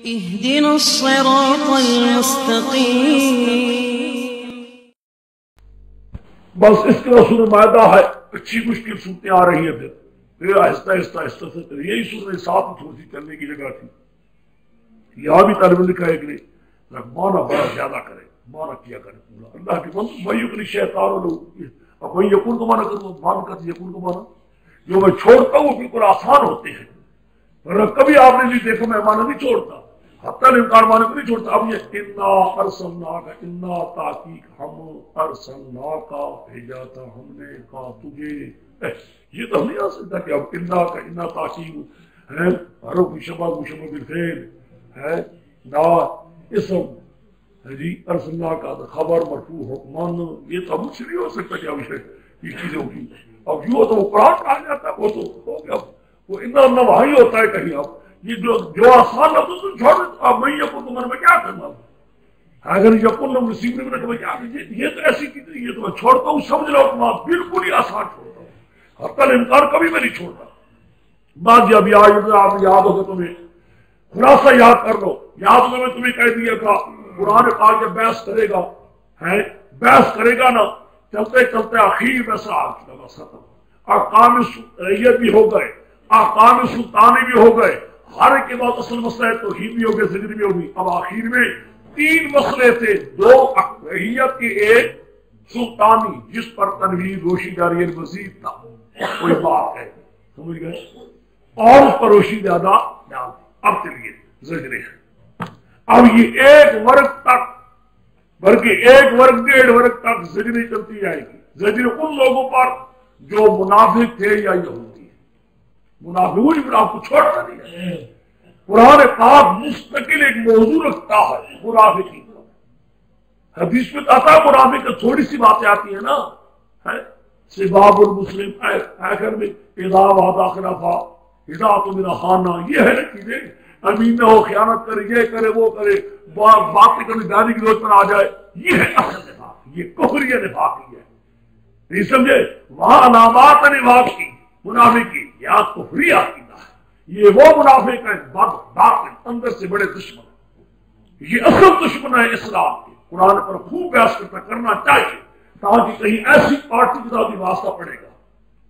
اهدنا الصراط المستقيم. بس اس کے رسول معدہ ہے اچھی مشکل صورتیں آ رہی ہیں، پھر آہستہ آہستہ سے یہی سورہ سات تھوڑی سی چلنے کی جگہ تھی. یہاں بھی طالب لکھا ہے کہ مانا بڑا زیادہ کرے، مانا کیا کرے پورا اللہ کے بند میوکلی شیطان اب وہی یقین کو مانا کروں مان کرتے یقین کو مانا جو میں چھوڑتا ہوں بالکل آسان ہوتے ہیں، ورنہ کبھی آپ نے بھی دیکھو میں مانا نہیں چھوڑتا، حتی الامکان مانا کو نہیں چھوڑتا. اب یہ انا ارسلناک، انا تحقیق ہم ارسلناک بھیجا تھا ہم نے کہا تجھے، یہ تو نہیں آ سکتا کہ اب انا کا انا تحقیق ہے حرف مشبہ مشبہ بالفعل ہے نا اسم جی ارسلنا کا خبر مرفوع حکمان، یہ تو مجھ سے نہیں ہو سکتا کہ اب یہ چیزیں ہوگی. اب یوں تو وہ قرآن کہا جاتا ہے، وہ تو ہو گیا، وہ اتنا وہی ہوتا ہے کہیں. اب یہ جو آسان لفظ تو چھوڑ دیں، اب میں یقین تمہارے میں کیا کرنا، اگر یقین لوگ نصیب نہیں رکھے میں کیا کیجیے، یہ تو ایسی چیز یہ تو میں چھوڑتا ہوں، سمجھ لو تمہارا بالکل ہی آسان چھوڑتا ہوں، حتی الامکان کبھی میں نہیں چھوڑتا. بعد جب یاد ہوگا تمہیں خلاصہ یاد کر لو، یاد میں تمہیں کہہ دیا تھا قرآن پاک جب بحث کرے گا بحث کرے گا نا، چلتے چلتے آخر میں سے آگ لگا ختم، احکام رعیت بھی ہو گئے، احکام سلطانی بھی ہو گئے، ہر ایک کے بعد اصل مسئلہ توحید بھی ہو گئے، زجر بھی ہوگی. اب آخر میں تین مسئلے تھے، دو رعیت کے ایک سلطانی جس پر تنویر روشنی جاری مزید تھا، کوئی بات ہے سمجھ گئے، اور اس پر روشنی زیادہ ڈال. اب چلیے زجرے، اب یہ ایک ورگ تک بلکہ ایک ورگ ڈیڑھ ورگ تک زجریں چلتی جائے گی. زجر ان لوگوں پر جو منافق تھے یا یہودی، منافقوں پر آپ کو چھوڑنا نہیں ہے. قرآن پاک مستقل ایک موضوع رکھتا ہے منافقین کا. حدیث میں آتا ہے منافق کی تھوڑی سی باتیں آتی ہیں نا، سباب المسلم آخر میں اذا وعد خلفا اذا تمنا خانہ، یہ ہے نا چیزیں، امین نہ ہو، خیانت کرے، یہ کرے وہ کرے، باتیں کرنے جانے کی ضرورت پر آ جائے، یہ ہے اصل نفاق، یہ کفری نفاق ہی ہے. نہیں سمجھے، وہاں علامات نفاق کی منافق کی یا کفری عقیدہ ہے. یہ وہ منافق ہے بد باطن اندر سے بڑے دشمن، یہ اصل دشمن ہے اسلام کے. قرآن پر خوب بحث کرنا چاہیے تاکہ کہیں ایسی پارٹی کے ساتھ واسطہ پڑے گا.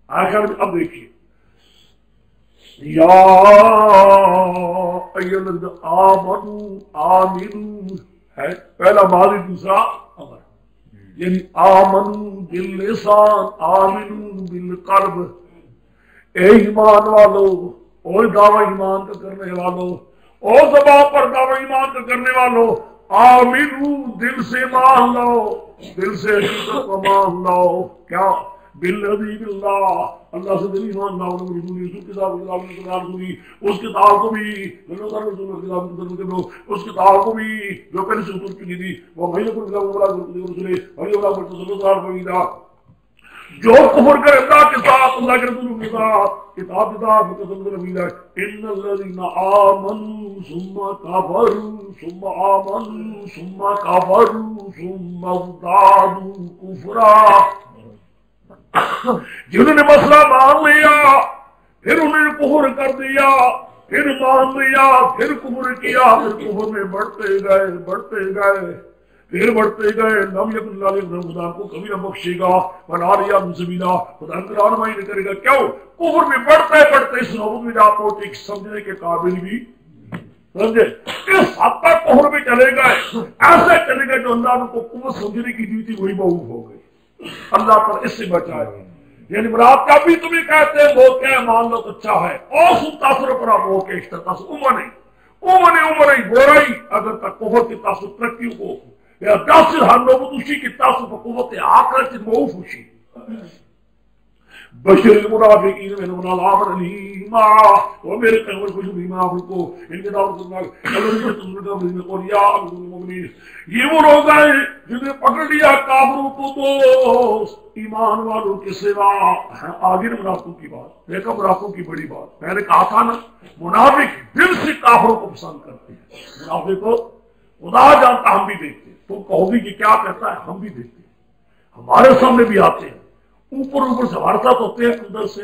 آخر میں اب دیکھیے یا ایھا آمنو آمنو ہے پہلا ماضی دوسرا امر، یعنی آمنو باللسان آمنو بالقلب، اے ایمان والو، اور دعوی ایمان کا کرنے والو، اور زبان پر دعوی ایمان کا کرنے والو، آمنو دل سے مان لو، دل سے حقیقت کو مان لو. کیا بالذی باللہ، اللہ سے دل ایمان لاؤ، رسول اس کتاب اس کتاب کو بھی اس کتاب کو بھی جو پہلے سے اتر چکی تھی، وہ جو کفر کرے اللہ کے ساتھ، اللہ کے رسول کے ساتھ، کتاب ان الذین آمنوا ثم کفروا ثم آمنوا ثم کفروا ثم ازدادوا کفرا، جنہوں نے مسئلہ مان لیا پھر انہوں نے کفر کر دیا، پھر مان لیا پھر کفر کیا، پھر کفر میں بڑھتے گئے پھر بڑھتے گئے، لم یکن اللہ خدا کو کبھی نہ بخشے گا، بنا لیا سبیلا، خدا کی رہنمائی نہیں کرے گا. کیوں؟ کفر میں بڑھتے اس نوبت میں جا پہنچے سمجھنے کے قابل بھی سمجھے، اس حد تک کفر میں چلے گئے، ایسے چلے گئے جو اللہ نے کو قوت سمجھنے کی دی تھی وہی معوف ہو گئی. اللہ پر اس سے بچائے. یعنی مراد کا بھی تمہیں کہتے ہیں وہ کہ مان لو تو اچھا ہے، اور سن تاثر پر آپ وہ کہ اشتتاثر عمر نہیں گورائی اگر تک کفر کی تاثر ترقیوں کو یا تاثر ہر لوگ اسی کی تاثر پر قوت آخرت کی موف خوشی. بشر المنافقین من عذاب الیم، وہ میرے قلب خوش ایمان کو ان کے دعوت کرنا یہ وہ لوگ ہیں جنہیں پکڑ لیا کافروں کو دوست ایمان والوں کے سوا. آگے منافقوں کی بات دیکھا، منافقوں کی بڑی بات میں نے کہا تھا نا، منافق دل سے کافروں کو پسند کرتے ہیں. منافق کو خدا جانتا ہم بھی دیکھتے ہیں، تم کہو گی کہ کیا کہتا ہے، ہم بھی دیکھتے ہیں، ہمارے سامنے بھی آتے ہیں، اوپر سے ہمارے ساتھ ہوتے ہیں، اندر سے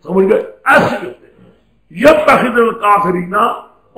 سمجھ گئے ایسے بھی ہوتے ہیں. یتخذ الکافرین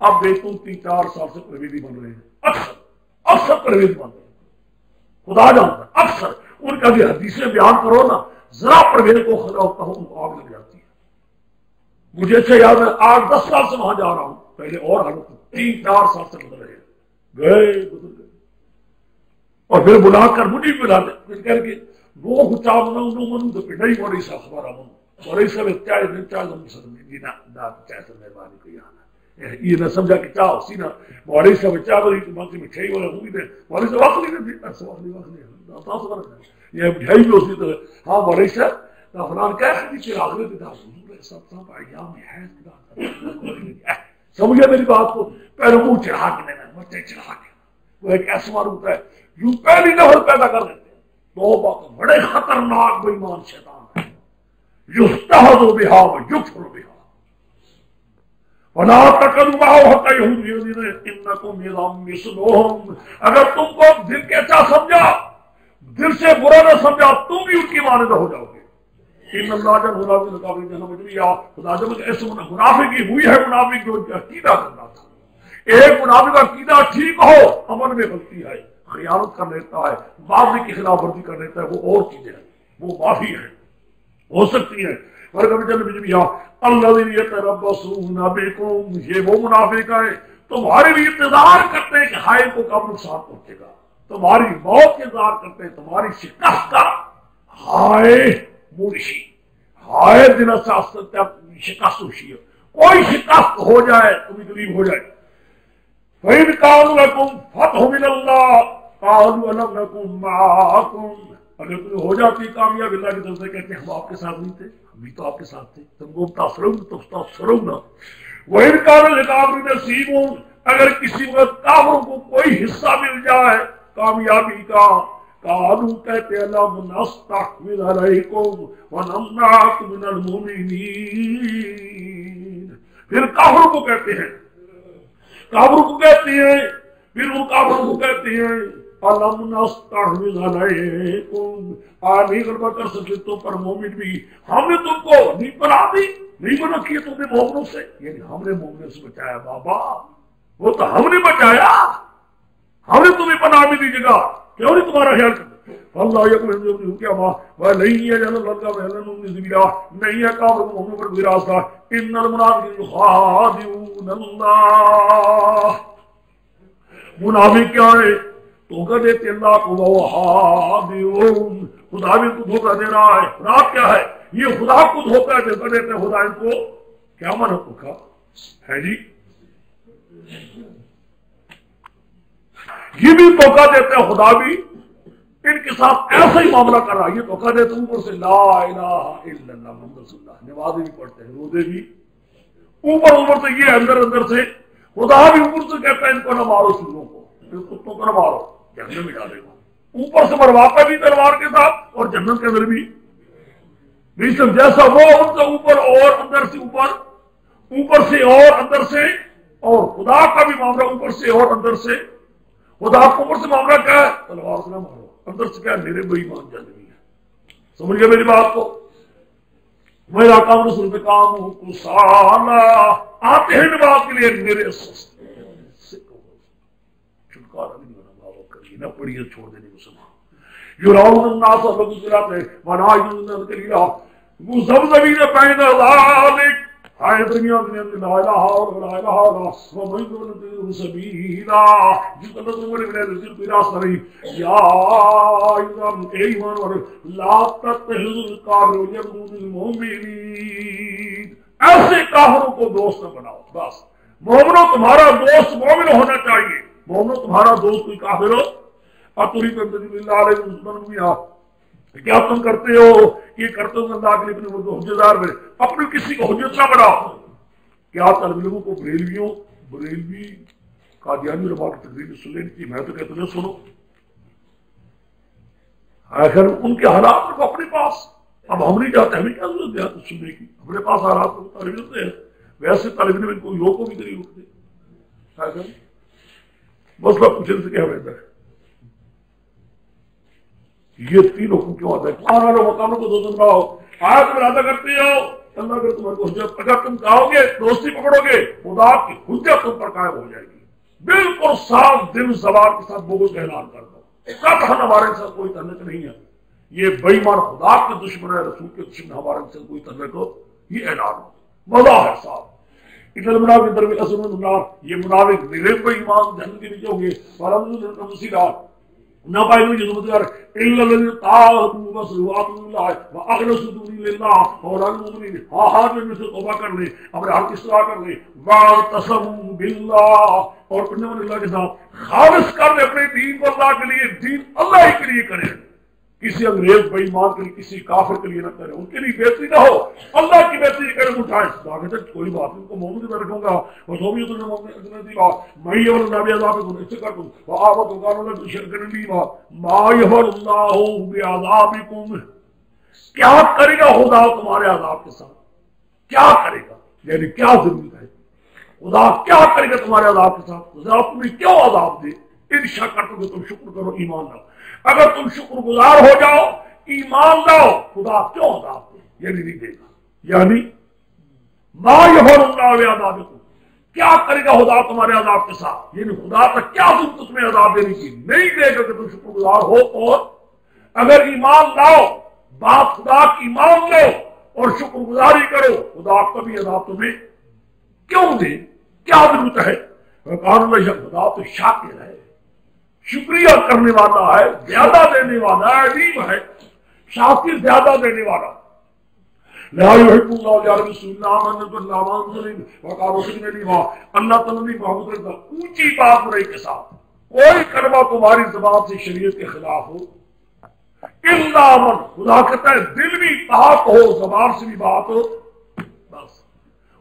اب دیکھوں 3-4 سال سے پرویدی بن رہے ہیں، اکثر پرویدی بن رہے ہیں، خدا جانتا ہے اکثر ان کا بھی حدیثیں بیان کرو نا، ذرا پرویز کو خدا ہوتا ہوں ان کو آگ لگ جاتی ہے۔ مجھے اچھا یاد ہے 8-10 سال سے وہاں جا رہا ہوں، پہلے اور حالت 3-4 سال سے گزر رہے گزر گئے، اور پھر بلا کر مجھے بھی بلا دیں پھر کہہ کے وہ کچھ منوں تو پھر نہیں موری صاحب خبر آؤں موری صاحب چائے مہربانی کوئی آنا یہ نہ سمجھا کہ چاہ اسی نہ موری صاحب چاہ بری تو منسی مٹھائی والا ہوئی دے موری صاحب وقت نہیں یہ مٹھائی بھی اسی طرح ہاں موری صاحب فلان کہہ کہ چراغ نے دیتا حضور سب صاحب ایام ہے سمجھے میری بات کو، پہلے منہ چڑھا کے لینا بچے چڑھا کے، وہ ایک ایسا مار ہوتا ہے یوں پہلی نفر پیدا کر دیتے ہیں، دو بات بڑے خطرناک بے ایمان شیطان ہے، یستہزئ بہا ویکفر بہا ولا تقعدوا معه حتى يهودوا انکم اذا مثلهم، اگر تم کو دل کے اچھا سمجھا، دل سے برا نہ سمجھا، تم بھی ان کی مانند ہو جاؤ گے۔ ان اللہ جل جلالہ قابل جہنم مجریا، خدا جب ایسے منافقی ہوئی ہے، منافق جو عقیدہ کرنا تھا، ایک منافق عقیدہ ٹھیک ہو، عمل میں غلطی ہے، خیانت کر لیتا ہے، وعدے کی خلاف ورزی کر لیتا ہے، وہ اور چیزیں ہیں، وہ معافی ہے، ہو سکتی ہے۔ الذین یتربصون بکم، یہ وہ منافق ہیں تمہارے لیے انتظار کرتے ہیں کہ ہائے کو کب نقصان پہنچے گا، تمہاری موت کے انتظار کرتے ہیں، تمہاری شکست کا، ہائے مرشی ہائے دن شکست ہوشی ہے، کوئی شکست ہو جائے تمہیں قریب ہو جائے۔ فَإِنْ كَانُوا لَكُمْ فَتْحٌ مِنَ اللَّهِ قَالُوا أَلَمْ نَكُن مَّعَكُمْ، اگر تمہیں ہو جاتی کامیاب اللہ کی طرف سے کہتے ہیں ہم آپ کے ساتھ نہیں تھے، ہم بھی تو آپ کے ساتھ تھے، تم کو تاثرون تو تاثرون۔ وَإِنْ كَانَ لِلْكَافِرِينَ نَصِيبٌ، اگر کسی وقت کافروں کو کوئی حصہ مل جائے کامیابی کا، قالوا کہتے لم نستحوذ علیکم ونمنعکم من المؤمنین، پھر کافروں کو کہتے ہیں، کافروں کو کہتے ہیں، پھر ان کافروں کو کہتے ہیں الم نستحوذ علیکم، نہیں غلبہ کر سکتے تم پر مومن بھی، ہم نے تم کو نہیں بنا دی، نہیں بنا کیا تم نے مومنوں سے، یعنی ہم نے مومنوں سے بچایا بابا، وہ تو ہم نے بچایا، ہم نے تمہیں پناہ بھی دی جگہ، کیوں نہیں تمہارا خیال کرتے؟ اللہ یقین کیا وہ نہیں ہے جنرل لڑکا نہیں ہے کام مومنوں پر کوئی راستہ، ان المنافقین یخادعون اللہ، منافق کیا ہے؟ دھوکہ دیتے اللہ کو، وَخَادِعُونَ، خدا بھی کو دھوکہ دے رہا ہے۔ خدا کیا ہے؟ یہ خدا کو دھوکہ دیتے ہیں، خدا ان کو کیا مانا دھوکہ ہے جی؟ یہ بھی دھوکہ دیتے ہیں، خدا بھی ان کے ساتھ ایسا ہی معاملہ کر رہا ہے، یہ دھوکہ دیتے ہیں اوپر سے لا الہ الا اللہ محمد رسول اللہ، نمازیں بھی پڑھتے ہیں، روزے بھی، اوپر سے یہ اندر سے خدا بھی اوپر سے کہتا ہے ان کو نہ مارو، سوروں کو، ان کتوں کو نہ مارو، جہنم میں ڈالے گا، اوپر سے مرواتا بھی تلوار کے ساتھ اور جنت کے اندر بھی جیسا وہ ان کا اوپر اور اندر سے اوپر سے اور اندر سے، اور خدا کا بھی معاملہ اوپر سے اور اندر سے، خدا کو اوپر سے معاملہ کیا ہے؟ تلوار سے نہ مارو، اندر سے کیا ہے؟ میرے بے ایمان جنمی ہے۔ سمجھ گئے میری بات کو؟ میرا کام رسول پہ کام ہوں کو سالا آتے ہیں نماز کے لیے، میرے چھٹکارا نہیں ہونا بابا کریے نہ پڑھیے چھوڑ دینے کو سما یراؤن الناس لوگ جلاتے بنا یوزن کلیہ وہ سب زمین بین ذالک ہائے دنیا میں لا الہ الا اللہ و من دون سبیلا جس اللہ تمہارے بنا رزق کی راستہ نہیں، یا ایمان اور لا تتخذوا الکافرین یعبدون المؤمنین، ایسے کافروں کو دوست نہ بناؤ، بس مومنوں تمہارا دوست مومن ہونا چاہیے، مومنوں تمہارا دوست کوئی کافر ہو، اتوری تنظیم اللہ علیہ وسلم کیا تم کرتے ہو؟ یہ کرتے ہو اللہ کے لیے اپنے حجتدار میں اپنی کسی کو حجت نہ بناؤ۔ کیا طالب علموں کو بریلوی قادیانی علماء کی تقریر سن لینی تھی، میں تو کہتا ہوں سنو، آخر ان کے حالات کو اپنے پاس، اب ہم نہیں چاہتے، ہمیں کیا ضرورت ہے سننے کی، اپنے پاس حالات کو طالب علم ہیں، ویسے طالب علم کو یوں کو بھی نہیں روکتے، آخر مسئلہ پوچھنے سے کیا بہتر ہے؟ یہ تین حکم کیوں آتا ہے؟ آنے والے مکانوں کو دو دن رہو، آیت میں ادا کرتے ہو اللہ اگر تمہارے کو حجت، اگر تم کہو گے دوستی پکڑو گے خدا کی حجت تم پر قائم ہو جائے گی. بالکل صاف دل زبان کے ساتھ بغض کا اعلان کر دو، قطعاً ہمارے ساتھ کوئی تعلق نہیں ہے، یہ بے ایمان خدا کے دشمن ہے، رسول کے دشمن، ہمارے ساتھ کوئی تعلق ہو، یہ اعلان ہو. مزہ ہے صاحب. اتنے منافق در میں اصل میں یہ منافق میرے کو ایمان جہنم کے نیچے ہوں گے. والحمد للہ نہ پائے گی جو مطلب الا الذين طاعوا وصلوا الله واخلصوا دين لله اور المؤمنین ہاں میں سے توبہ کر لیں، اپنے حق کی اصلاح کر لیں، واعتصموا بالله اور پڑھنے والے اللہ کے ساتھ خالص کر لیں اپنے دین کو اللہ کے لیے، دین اللہ ہی کے لیے کریں، کسی انگریز بے ایمان کے لیے، کسی کافر کے لیے نہ کریں، ان کے لیے بہتری نہ ہو، اللہ کی بہتری کریں اٹھائیں. آگے تک کوئی بات نہیں، ان کو مومن میں رکھوں گا وہ سو بھی میں یہ نبی عذاب کو اس سے کر دوں وہ آبت وقان اللہ کی شرک کرنے لی ما یفعل اللہ بعذابکم، کیا کرے گا خدا تمہارے عذاب کے ساتھ، کیا کرے گا، یعنی کیا ضرورت ہے، خدا کیا کرے گا تمہارے عذاب کے ساتھ، خدا تمہیں کیوں عذاب دے. ان شکر تو تم شکر کرو ایمان لاؤ، اگر تم شکر گزار ہو جاؤ ایمان لاؤ خدا کیوں عذاب دے، یعنی نہیں دے گا. یعنی ما یفعل اللہ بعذابکم، کیا کرے گا خدا تمہارے عذاب کے ساتھ، یعنی خدا تک کیا ضرورت تمہیں عذاب دینے کی، نہیں دے گا کہ تم شکر گزار ہو. اور اگر ایمان لاؤ، بات خدا کی مان لو اور شکر گزاری کرو، خدا کبھی عذاب تمہیں کیوں دے، کیا ضرورت ہے. خدا تو شاکر ہے، شکریہ کرنے والا ہے، زیادہ دینے والا ہے، علیم ہے، شاکر زیادہ دینے والا. لا يحب الله جار رسول الله من الله منزل وقال رسول الله اللہ تعالی نے محبت رکھا اونچی بات برائی کے ساتھ، کوئی کلمہ تمہاری زبان سے شریعت کے خلاف ہو الا من، خدا کہتا ہے دل بھی پاک ہو زبان سے بھی بات ہو، بس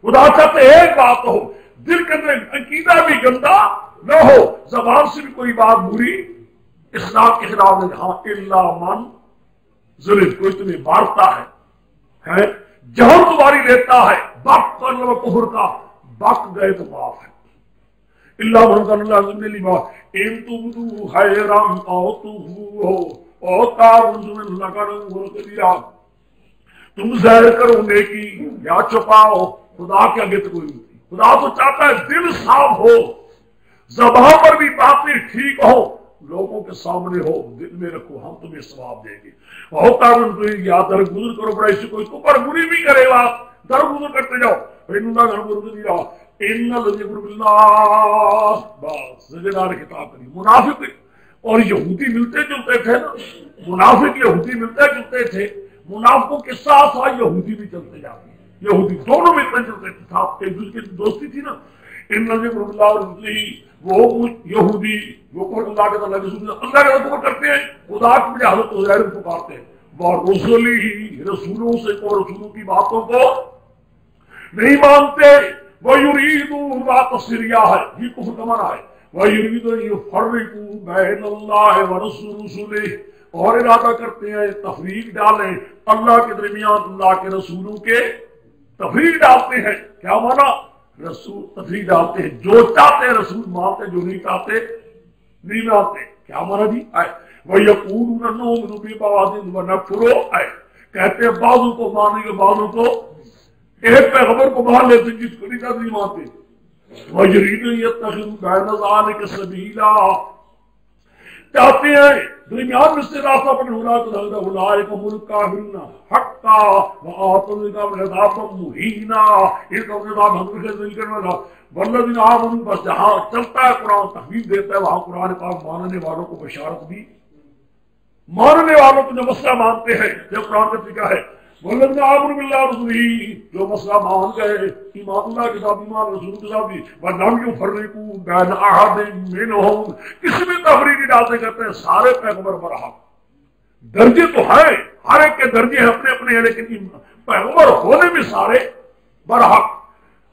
خدا چاہتے ایک بات ہو، دل کے اندر عقیدہ بھی گندا نہ ہو، زبان سے بھی کوئی بات بری اسلام کے خلاف نہیں. ہاں الا من ظلم، کوئی تمہیں مارتا ہے جہاں تمہاری لیتا ہے، بک کرنا کفر کا، بک گئے تو معاف ہے. اللہ من اللہ نے لما ان تبدو خیرا او تخفوہ او تعوذ باللہ کرو کبیرہ، تم ظاہر کرو نیکی یا چھپاؤ، خدا کے آگے تو کوئی نہیں. خدا تو چاہتا ہے دل صاف ہو، زبان پر بھی باتیں ٹھیک ہو، لوگوں کے سامنے ہو، دل میں رکھو، ہم تمہیں ثواب دیں گے. ہوتا ہے یا درگزر کرو، بڑا اس سے کوئی تو پر بری بھی کرے گا، درگزر کرتے جاؤ. بس زدار کتاب کری. منافق اور یہودی ملتے جلتے تھے نا، منافق یہودی ملتے جلتے تھے، منافقوں کے ساتھ ساتھ یہودی بھی چلتے جاتے ہیں، یہودی دونوں ملتے چلتے تھے، ساتھ ایک دوسرے کی دوستی تھی نا. ان ذکر اللہ اور وہ یہودی وہ اللہ کے تعالیٰ اللہ کے حکم کرتے ہیں، خدا کی بجائے حضرت عزیر کو پکارتے ہیں، ورسلی ہی رسولوں سے کو، رسولوں کی باتوں کو نہیں مانتے. وَيُرِيدُ بات تصریہ ہے، یہ کفر کا معنی ہے. وَيُرِيدُ يُفَرِّقُ بَيْنَ اللَّهِ وَرَسُولِهِ، اور ارادہ کرتے ہیں تفریق ڈالیں اللہ کے درمیان اللہ کے رسولوں کے، تفریق ڈالتے ہیں. کیا معنی؟ رسول تفریق ڈالتے ہیں، جو چاہتے ہیں رسول مانتے، جو نہیں چاہتے نہیں مانتے. کیا مانا جی؟ وَيَقُولُونَ نُؤْمِنُ بِبَعْضٍ وَنَكْفُرُ، کہتے ہیں بعضوں کو مانیں گے بعضوں کو، ایک پیغمبر کو مان لیتے جس کو نہیں مانتے. وَيُرِيدُ يَتَّخِذُ بَيْنَ ذَلِكَ سَبِيلًا، چاہتے ہیں درمیان میں سے راستہ پر ہونا تو لگتا اولئک هم الکافرون حقا وآتوا العذاب مہینا، ایک عذاب ہم سے ذل کرنے والا. والذین آمنوا، بس جہاں چلتا ہے قرآن تحویل دیتا ہے وہاں قرآن پاک ماننے والوں کو بشارت بھی، ماننے والوں کو جو مسئلہ مانتے ہیں جب قرآن کا طریقہ ہے. والذین آمنوا باللہ ورسولہ، جو مسئلہ مان گئے ایمان اللہ کے ساتھ، ایمان رسول کے ساتھ بھی، وَلَمْ يُفَرِّقُوا بَيْنَ أَحَدٍ مِّنْهُمْ، کسی بھی تفریق نہیں ڈالتے، کہتے ہیں سارے پیغمبر برحق. درجے تو ہیں، ہر ایک کے درجے ہیں اپنے اپنے ہیں، لیکن پیغمبر ہونے میں سارے برحق.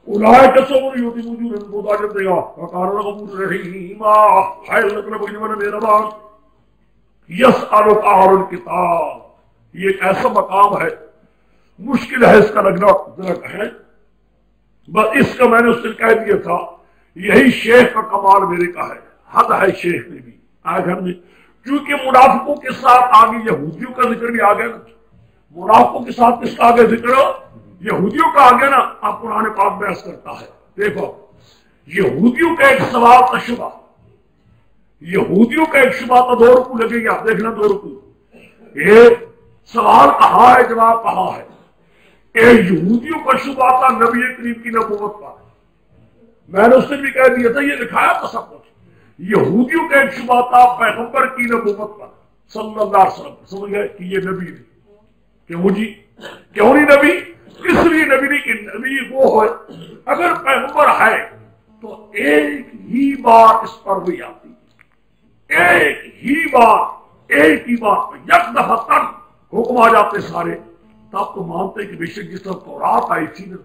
اولئک سوء یؤتی وجوہہم مضاجب دے گا وقال الغفور الرحیم، ہے اللہ تعالیٰ بخشنے والا مہربان. یسألک اہل الکتاب، یہ ایک ایسا مقام ہے، مشکل ہے اس کا لگنا، ذرا کہیں بس اس کا میں نے اس دن کہہ دیا تھا، یہی شیخ کا کمال میرے کا ہے، حد ہے شیخ نے بھی. آج ہم نے کیونکہ منافقوں کے ساتھ آگے یہودیوں کا ذکر بھی آ گیا نا، منافقوں کے ساتھ کس کا آگے ذکر؟ یہودیوں کا آگے نا اب قرآن پاک بحث کرتا ہے. دیکھو یہودیوں کا ایک سوال کا شبہ، یہودیوں کا ایک شبہ تو 2 رکوع لگے گا. دیکھنا 2 رکوع، ایک سوال کہاں ہے، جواب کہاں ہے. ایک یہودیوں کا شبہ تھا نبی کریم کی نبوت پر، میں نے اس نے بھی کہہ دیا تھا، یہ لکھایا تھا سب کچھ. یہودیوں کا ایک شبہ تھا پیغمبر کی نبوت پر صلی اللہ علیہ وسلم. سمجھ گئے کہ یہ نبی نہیں. کیوں جی، کیوں نہیں نبی؟ اس لیے نبی نہیں کہ نبی وہ ہے اگر پیغمبر ہے تو ایک ہی بار اس پر وہی آتی، ایک ہی بار یک دفعہ تک حکم آ جاتے سارے. تب تو مانتے کہ بے شک جس طرح تورات آئی تھی نا،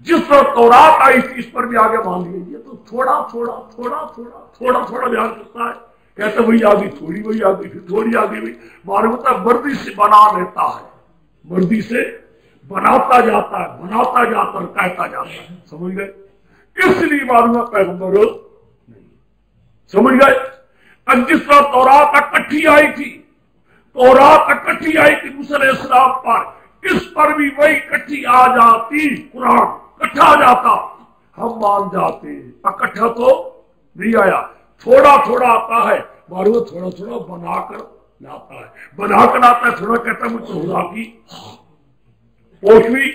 جس طرح تورات آئی تھی اس پر بھی آگے مان لیے. یہ تو تھوڑا تھوڑا بیان کرتا ہے، کہتے وہی آ گئی، تھوڑی وہی آ گئی، پھر تھوڑی آ گئی. معلوم ہوتا ہے مردی سے بنا لیتا ہے، مردی سے بناتا جاتا اور کہتا جاتا ہے. سمجھ گئے؟ اس لیے معلوم ہے پیغمبر نہیں. سمجھ گئے؟ جس طرح تورات اکٹھی آئی تھی موسیٰ علیہ السلام پر، اس پر بھی وہی اکٹھی آ جاتی، قرآن اکٹھا آ جاتا، ہم مان جاتے. اکٹھا تو نہیں آیا، تھوڑا آتا ہے. معلوم تھوڑا بنا کر لاتا ہے، تھوڑا کہتا ہے مجھ سے خدا کی پوچھوی.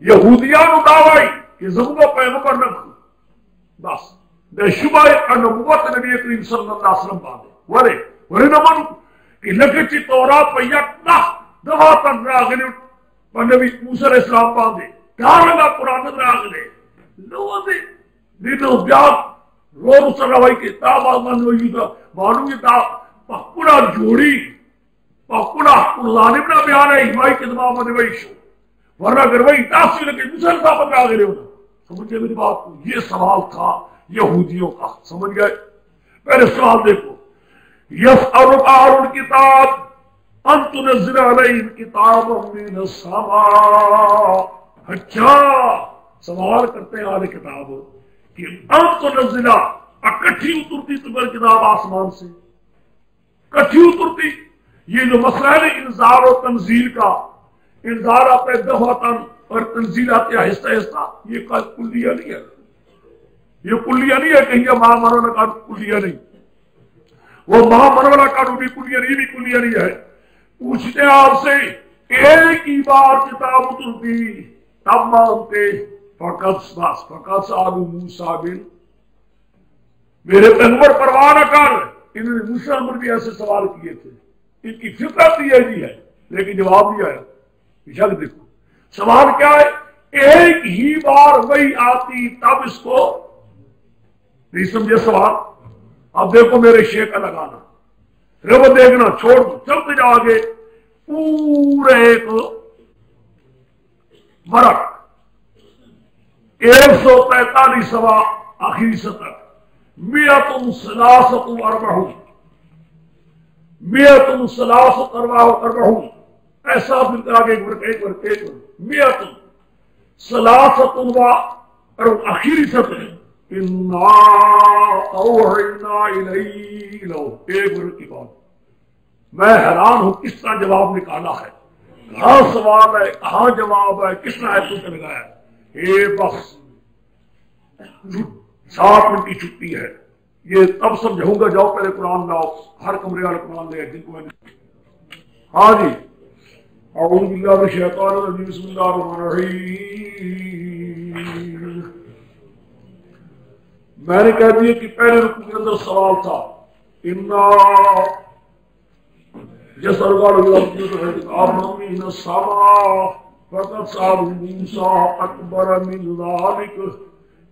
یہودیان دعوائی کہ زبور پیغمبر نہ بس بے شبہ نبوت نبی کریم صلی اللہ علیہ وسلم باندھے ورے نہ منو کہ لکچی تورات پہ یک دفعہ تک راغلے نبی موسیٰ علیہ السلام باندھے کارنگا قرآن راغلے لو دے دیتو بیاد رو سر روائی کے تاب آزمان ہوئی تھا معلوم یہ تا پکڑا جوڑی پکڑا ظالم نہ بیان ہے ہمائی کے دماغ میں وہی شو ورنہ اگر وہی تاثیر لگے موسیٰ علیہ السلام راغلے ہونا. سمجھ گئے میری بات کو؟ یہ سوال تھا یہودیوں کا. سمجھ گئے؟ پہلے سوال دیکھو، یسألک اہل الکتاب ان تنزل علیہم کتابا من السماء. اچھا سوال کرتے ہیں اہل کتاب کہ ان تنزل اکٹھی اترتی تمہیں کتاب آسمان سے، اکٹھی اترتی. یہ جو مسئلہ ہے انذار و تنزیل کا، انذار آتا ہے دفعتاً اور تنزیل آتی ہے آہستہ آہستہ، یہ کلیہ نہیں ہے. یہ کلیہ نہیں ہے، کہیں ماں مروانا قانون کلیہ نہیں، وہ ماں مروانا قانون بھی کلیہ نہیں، یہ بھی کلیہ نہیں ہے. پوچھتے ہیں آپ سے ایک ہی بار کتاب اترتی تب مانتے. فقط سالو موسیٰ بن، میرے پیغمبر پرواہ نہ کر. انہوں نے موسیٰ پر بھی ایسے سوال کیے تھے، ان کی فطرت یہ ہے، لیکن جواب نہیں آیا. شک دیکھو سوال کیا ہے، ایک ہی بار وہی آتی تب اس کو نہیں سمجھے سوال. اب دیکھو میرے شیخ کا لگانا، وہ دیکھنا چھوڑ دو، چلتے جاؤ آگے. پورے ایک برق 143 آخری سطر 143 ایسا ملتا آگے ایک برق 143 آخری سطر اِنَّا أَوْحَيْنَا إِلَيْكَ لَوْ. ایک برق کی بات. میں حیران ہوں کس طرح جواب نکالا ہے، کہاں سوال ہے کہاں جواب ہے، کس طرح ایسے سے لگایا ہے. بس 7 منٹ کی چھٹی ہے، یہ تب سمجھوں گا. جاؤ پہلے قرآن لاؤ، ہر کمرے والے قرآن لے جن کو میں نے. ہاں جی، اعوذ باللہ من الشیطان الرجیم، بسم اللہ الرحمن الرحیم. میں نے کہہ دیا کہ پہلے رکوع کے اندر سوال تھا اِنَّا يَسْأَلُونَ مِنَ السَّمَاءِ فَقَدْ سَأَلُوا مُوسَىٰ أَكْبَرَ مِنْ ذَلِكَ.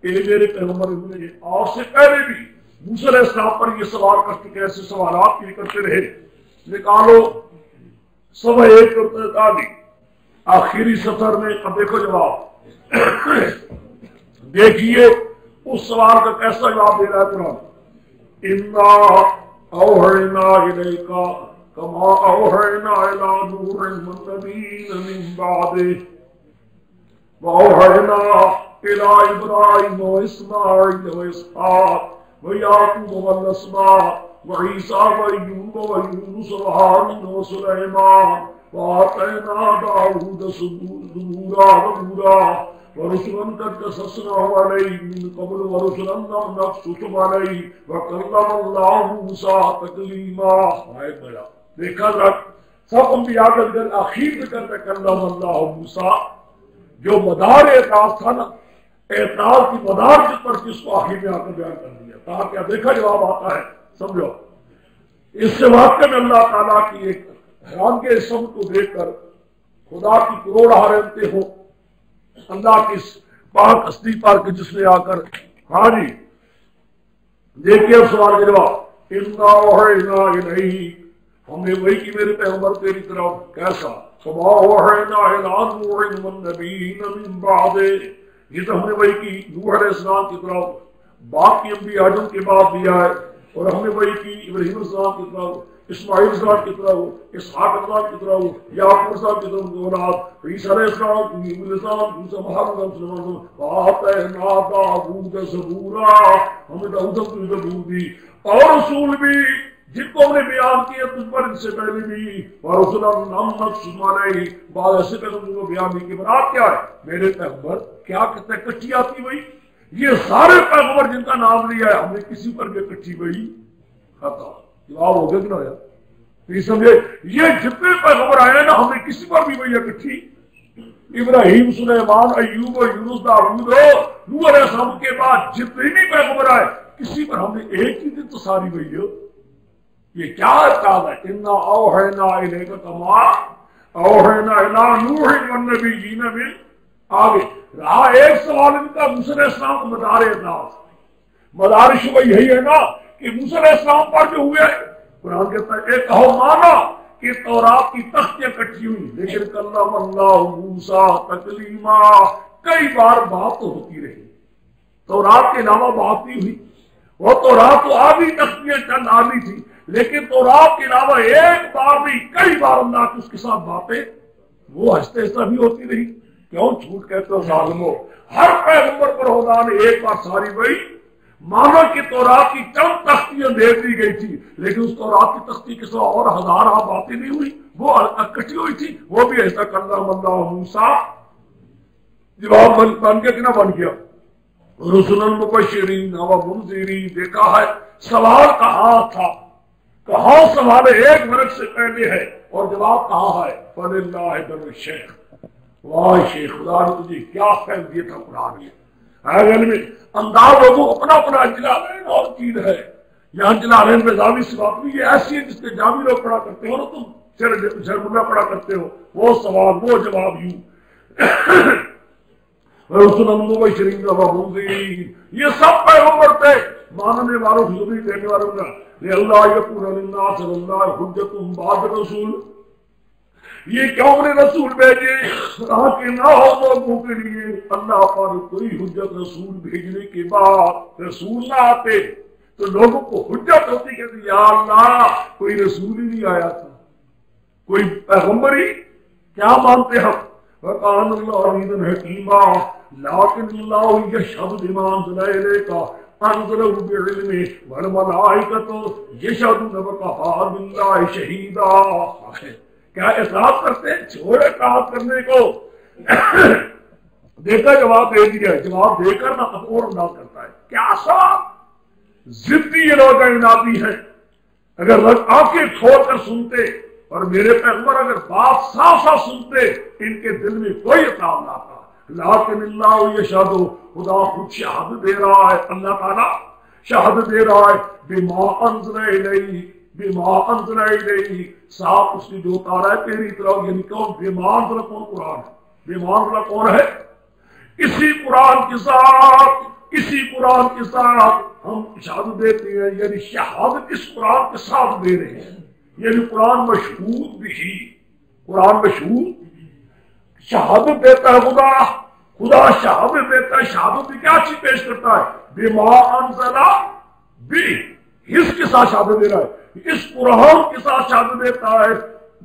اے میرے پیغمبر نے آپ سے پہلے بھی موسیٰ علیہ السلام پر یہ سوال کرتے کہ ایسے سوالات بھی کرتے رہے. نکالو 143 آخری سطر میں. اب دیکھو جواب دیکھیے اس سوال کا کیسا جواب دے رہا ہے قرآن. اِنَّا أَوْحَيْنَا إِلَيْكَ كَمَا أَوْحَيْنَا إِلَىٰ نُوحٍ وَالنَّبِيِّينَ مِن بَعْدِهِ وَأَوْحَيْنَا إِلَىٰ إِبْرَاهِيمَ وَإِسْمَاعِيلَ وَإِسْحَاقَ وَيَعْقُوبَ وَالْأَسْبَاطِ وَعِيسَىٰ وَأَيُّوبَ وَيُونُسَ وَهَارُونَ وَسُلَيْمَانَ وَآتَيْنَا دَاوُودَ زبورا وزورا ورسلا قد قصصناهم عليك من قبل ورسلا لم نقصصهم عليك وكلم الله موسى تكليما. دیکھا ذرا سب انبیاء کا ذکر آخر میں کرتے کلم اللہ موسیٰ، جو مدار اعتراض تھا نا، اعتراض کی مدار جس پر جس کو آخر میں آ کر بیان کر دیا تاکہ دیکھا جواب آتا ہے. سمجھو اس سے واقع میں اللہ تعالیٰ کی ایک حیران کے اسم کو دیکھ کر خدا کی کروڑ حرمتیں ہو اللہ کی پاک ہستی پر کہ جس نے آ کر ہاں جی دیکھیے سوال کے جواب انا اوحینا الیک، ہم نے وہی کی میرے پیغمبر تیری طرف کیسا کما اوحینا الی نوح والنبیین من بعد، یہ تو ہم نے وہی کی نوح علیہ السلام کی طرف باقی انبیاء آدم کے بعد دیا ہے، اور ہم نے وہی کی ابراہیم علیہ السلام کی طرف اسماعیل السلام کی طرف اسحاق السلام کی طرف یعقوب السلام کی طرف اولاد عیسیٰ علیہ السلام علیہ السلام موسیٰ محمد صلی اللہ علیہ وسلم وآتینا داؤد زبورا، ہمیں داؤد کو زبور دی اور رسول بھی جن کو ہم نے بیان کیا تجھ پر ان سے پہلے بھی ورسلا لم نقصصهم علیک، بعد ایسے پیغمبروں کو بیان نہیں کی. مراد کیا ہے میرے پیغمبر کیا کہتے ہیں کٹھی آتی وہی، یہ سارے پیغمبر جن کا نام لیا ہے ہم نے کسی پر بھی کٹھی وہی خطا. جواب ہو گیا کہ نہ ہویا؟ یہ سمجھے یہ جتنے پیغمبر آئے ہیں نا ہم نے کسی پر بھی وہی اکٹھی ابراہیم سلیمان ایوب اور یونس داؤد نوح علیہ السلام کے بعد جتنے بھی پیغمبر آئے کسی پر ہم نے ایک ہی دن تو ساری وہی ہو. یہ کیا اعتراض ہے؟ انا اوحینا الیک کما اوحینا الی نوح والنبیین من آگے رہا ایک سوال ان کا موسیٰ علیہ السلام کو مدار اعتراض مدار شبہ یہی ہے نا کہ موسیٰ علیہ السلام پر جو ہوئے قرآن کہتا ہے ایک کہو مانا کہ تورات کی تختیاں کٹھی ہوئی لیکن کلم اللہ موسیٰ تکلیما، کئی بار بات تو ہوتی رہی، تورات کے علاوہ بات نہیں ہوئی. وہ تورات تو آدھی تختیاں چند آدھی تھی لیکن تورات کے علاوہ ایک بار بھی کئی بار اللہ کی اس کے ساتھ باتیں وہ ہنستے ہنستے بھی ہوتی رہی. کیوں جھوٹ کہتے ہو ظالمو؟ ہر پیغمبر پر خدا نے ایک بار ساری وہی مانو کہ تورات کی چند تختیاں دے دی گئی تھی لیکن اس تورات کی تختی کے سوا اور ہزارہ باتیں نہیں ہوئی، وہ اکٹھی ہوئی تھی. وہ بھی ایسا کلم اللہ موسیٰ جواب بن گیا کہ نہ بن گیا؟ رسلا مبشرین و منذرین. دیکھا ہے سوال کہاں تھا، کہاں سوال ایک منٹ سے پہلے ہے اور جواب کہاں ہے؟ فللہ در الشیخ، واہ شیخ خدا نے تجھے کیا خیر دیا تھا قرآن میں. میں انداز لوگوں اپنا اپنا جلالین اور چیز ہے. یہاں جلالین میں زاوی سے بات بھی یہ ایسی ہے جس کے جاوی لوگ پڑھا کرتے ہو نا، تم شرمندہ پڑھا کرتے ہو، وہ سوال وہ جواب یوں رسول مبشرین و منذرین. یہ سب پیغمبر تھے ماننے والوں خبری دینے والوں کا اللہ یکون للناس علی اللہ حجۃ بعد الرسول. یہ کیوں نے رسول بھیجے تاکہ نہ ہو لوگوں کے لیے اللہ پر کوئی حجت رسول بھیجنے کے بعد. رسول نہ آتے تو لوگوں کو حجت ہوتی کہ یا اللہ کوئی رسول ہی نہیں آیا تھا، کوئی پیغمبر ہی کیا مانتے ہم. وَقَانَ اللَّهُ عَزِيزًا حَكِيمًا لَٰكِنَّ اللَّهَ يَشْهَدُ بِمَا أَنزَلَ إِلَيْكَ أَنزَلَهُ بِعِلْمِهِ وَالْمَلَائِكَةُ يَشْهَدُونَ وَكَفَىٰ بِاللَّهِ شَهِيدًا. کیا اعتراض کرتے ہیں؟ چھوڑ اعتراض کرنے کو، دیکھا جواب دے دیا، جواب دے کر نہ اور انداز کرتا ہے. کیا صاحب ضدی یہ لوگ انادی ہے. اگر آنکھیں کھول کر سنتے اور میرے پیغمبر اگر بات صاف صاف سنتے ان کے دل میں کوئی اعتراض نہ آتا. لیکن اللہ یشہد، خدا خود شہادت دے رہا ہے، اللہ تعالیٰ شہادت دے رہا ہے بما انزل الیہ، بما انزل الیہ صاحب اس نے جو اتارا ہے تیری طرف. یعنی کون بما انزل؟ کون قرآن ہے. بما انزل کون ہے؟ اسی قرآن کے ساتھ، اسی قرآن کے ساتھ ہم شہادت دیتے ہیں. یعنی شہادت اس قرآن کے ساتھ دے رہے ہیں. یعنی قرآن مشہود بھی، قرآن مشہود شہادت دیتا ہے. خدا شہادت دیتا ہے. شہادت بھی کیا چیز پیش کرتا ہے؟ بما انزل بھی، اس کے ساتھ شہادت دے رہا ہے، اس قرآن کے ساتھ شہادت دیتا ہے.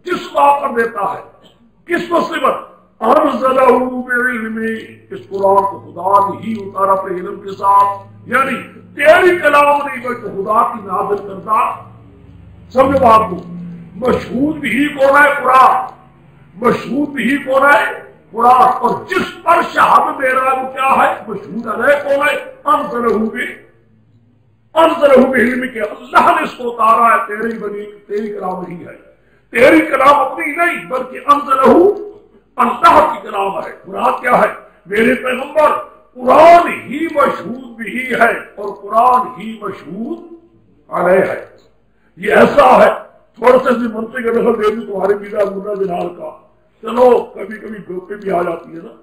کس بات پر دیتا ہے؟ کس مسئلے پر؟ انزلہ بعلم، اس قرآن کو خدا نے ہی اتارا اپنے علم کے ساتھ. یعنی تیری کلام نہیں بلکہ خدا کی نازل کرتا. سمجھو بات کو، مشہود بھی کون ہے؟ قرآن. مشہود بھی کون ہے؟ قرآن اور جس پر شہادت دے رہا ہے وہ کیا ہے؟ مشہود علیہ کون ہے؟ انزلہ بعلم کہ اللہ نے اس کو اتارا ہے، تیری کلام ہی ہے، تیری کلام اپنی نہیں بلکہ انزلہ اللہ کی کلام ہے۔ قرآن کیا ہے؟ میرے پیغمبر قرآن ہی مشہود بھی ہے اور قرآن ہی مشہود علیہ ہے۔ یہ ایسا ہے، تھوڑا سا منطق کا دخل دے دوں تمہارے میرا مرنا جلال کا، چلو کبھی کبھی گپیں بھی آ جاتی ہے نا،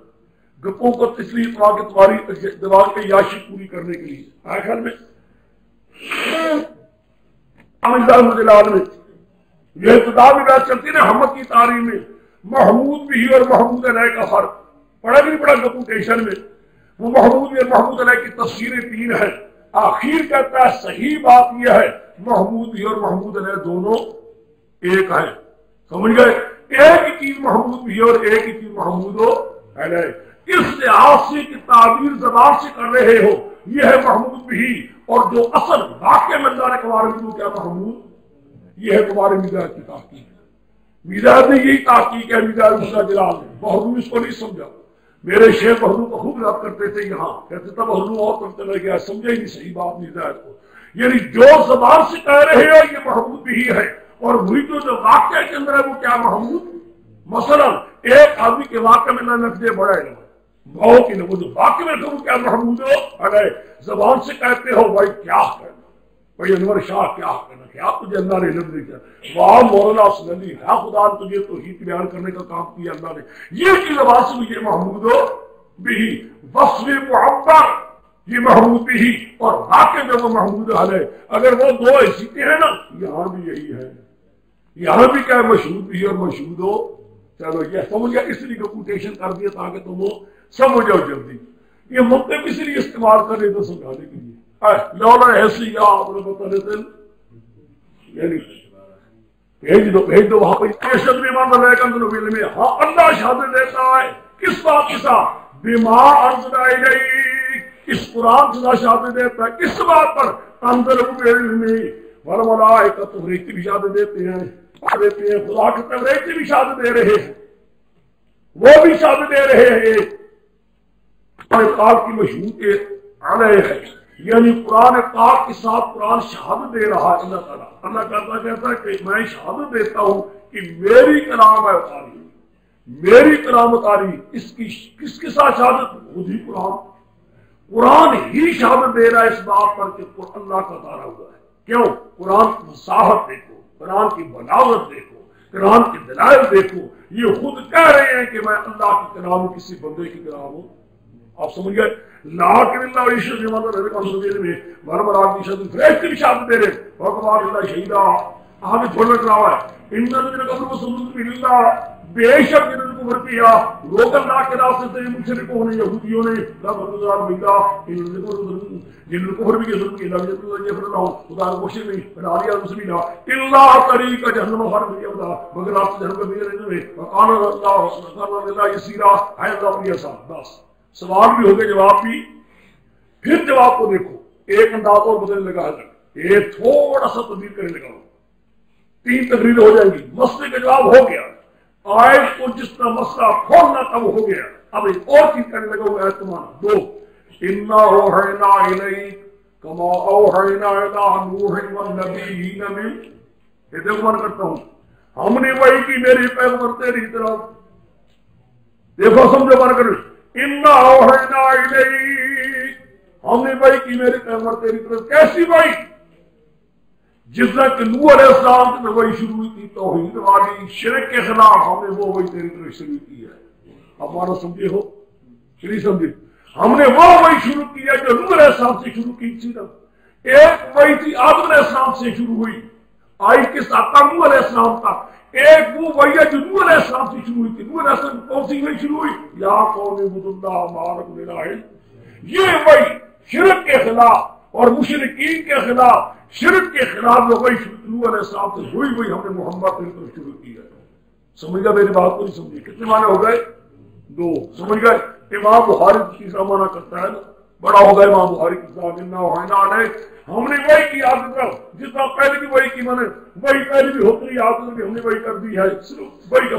گپوں کو اس لیے کہ تمہاری دماغ کی یاشی پوری کرنے کے لیے آخر میں جلال میں یہ ابتدا بھی بات چلتی ہے حمد کی تعریف میں محمود بھی اور محمود علیہ کا فرق پڑا بھی نہیں پڑا ڈاکومنٹیشن میں، وہ محمود بھی اور محمود علیہ کی تفسیریں تین ہیں، آخر کہتا ہے صحیح بات یہ ہے محمود بھی اور محمود علیہ دونوں ایک ہیں، سمجھ گئے؟ ایک ہی چیز محمود بھی اور ایک ہی چیز محمود علیہ، اس لحاظ سے کہ تعبیر زبان سے کر رہے ہو یہ ہے محمود بھی، اور جو اصل واقع میں اللہ نے تمہارے کو کیا محمود، یہ ہے تمہارے مزاج کی تحقیق، مزاج نے یہی تحقیق ہے، مزاج مرنا جلال نے بہرو اس کو نہیں سمجھا، میرے شیخ بہرو کو خوب یاد کرتے تھے یہاں، کہتے تھا بہرو اور کرتے رہ گیا، سمجھے ہی نہیں صحیح بات مزاج کو، یعنی جو زبان سے کہہ رہے ہو یہ محمود بھی ہے، اور وہی جو واقعہ کے اندر ہے وہ کیا محمود، مثلا ایک آدمی کے واقعہ میں نہ نقدے بڑھا ہے بہو کی نہ وہ واقعہ میں تو کیا محمود ہو اگر زبان سے کہتے ہو بھائی کیا کرنا، بھائی انور شاہ کیا کرنا، کیا تجھے اللہ نے علم نہیں کیا، واہ مولانا سنلی ہے خدا نے تجھے توحید بیان کرنے کا کام کیا اللہ نے، یہ کی زبان سے مجھے محمود ہو بھی وصف معبر یہ محمود بھی، اور واقع میں وہ محمود علیہ، اگر وہ دو حیثیتیں ہیں نا یہاں بھی یہی ہے، یہاں بھی کیا مشہود بھی اور مشہود ہو، چلو یہ سمجھ گیا، اس لیے کوٹیشن کر دیا تاکہ تم وہ سمجھ جاؤ جلدی، یہ منطق اس لیے استعمال کر رہے تو سمجھانے کے لیے لولا ایسی یا آپ نے بتا دیتے یعنی بھیج دو وہاں پہ ہاں اللہ شہادت دیتا ہے کس بات کے ساتھ بما انزل الیک، اس قرآن سے شہادت دیتا ہے کس بات پر انزلہ بعلم والملائکۃ فرشتے بھی شہادت دیتے ہیں خدا کے فرشتے بھی شہادت دے رہے ہیں، وہ بھی شہادت دے رہے ہیں پاک کی مشہور کے علیہ ہے، یعنی قرآن پاک کے ساتھ قرآن شہادت دے رہا ہے اللہ تعالیٰ، اللہ کہتا ہے کہ میں شہادت دیتا ہوں کہ میری کلام ہے اتاری، میری کلام اتاری، اس کی کس کے ساتھ شہادت، خود ہی قرآن ہی شہادت دے رہا ہے اس بات پر کہ اللہ کا اتارا ہوا ہے، کیوں؟ قرآن کی وساحت دیکھو، قرآن کی بلاغت دیکھو، قرآن کے دلائل دیکھو، یہ خود کہہ رہے ہیں کہ میں اللہ کی کلام ہوں، کسی بندے کی کلام ہوں، آپ سمجھ گئے؟ لیکن اللہ عشق میں مرمرات کی شہادت فرشتے بھی شہادت دے رہے وقبار اللہ شہیدہ آگے چھوڑنے کا رہا ہے انہوں نے قبر و سمجھ اللہ بے شک جنہوں نے کفر کیا لوگ اللہ کے راستے سے مشرکوں نے یہودیوں نے جنہوں نے کفر بھی کیا ظلم کیا اللہ یہ فرنا ہوں خدا کو بخشے نہیں بنالیا مسلمینہ اللہ طریقہ جہنم خار میں اللہ مگر آپ سے جہنم کا بیر رہنے میں وقانا اللہ یسیرہ ہے اللہ علیہ صاحب بس سوال بھی ہو گئے جواب بھی، پھر جواب کو دیکھو ایک انداز اور بدلنے لگا ہے، ایک تھوڑا سا تبدیل کرنے لگا، 3 تقریریں ہو جائیں گی، مسئلے کا جواب ہو گیا، آیت کو جس طرح مسئلہ کھولنا تھا وہ ہو گیا، اب ایک اور چیز کرنے لگا وہ آیت تمہارا 2 اِنَّا أَوْحَيْنَا إِلَيْكَ كَمَا أَوْحَيْنَا إِلَىٰ نُوحٍ وَالنَّبِيِّينَ مِن، یہ دیکھو من کرتا ہوں ہم نے وحی کی میری پیغمبر تیری طرف، دیکھو سمجھو من کرو اِنَّا أَوْحَيْنَا إِلَيْكَ، ہم نے وحی کی میری پیغمبر تیری طرف، کیسی وحی؟ جس طرح کہ نوح علیہ السلام سے وحی شروع ہوئی تھی توحید والی، شرک کے خلاف، ہم نے وہ وحی تیری طرف شروع کی ہے، اب مانا سمجھے ہو شریف سمجھے، ہم نے وہ وحی شروع کی ہے جو نوح علیہ السلام سے شروع کی تھی، ایک وحی تھی آدم علیہ السلام سے شروع ہوئی، آئی کے ساتھ نوح علیہ السلام تک، ایک وہ وحی ہے جو نوح علیہ السلام سے شروع ہوئی تھی، نوح علیہ السلام کون سی وحی شروع ہوئی؟ یا قوم اعبدوا اللہ ما لکم من الہ، یہ وحی شرک کے خلاف اور مشرکین کے خلاف، شرک کے خلاف جو وحی نوح علیہ السلام سے ہوئی وہی ہم نے محمد کی طرف شروع کی ہے، سمجھ گئے میری بات کو نہیں سمجھے؟ کتنے معنی ہو گئے؟ 2 سمجھ گئے؟ امام بخاری تیسرا معنی کرتا ہے نا، بڑا ہوگا امام بخاری کی صاحب اِنَّا أَوْحَيْنَا إِلَيْكَ، ہم نے وحی کی آپ کی طرف، جس طرح پہلے بھی وحی کی، میں نے وحی پہلے بھی ہوتی ہے آپ نے بھی ہم نے وحی کر دی ہے، صرف وحی کا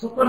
70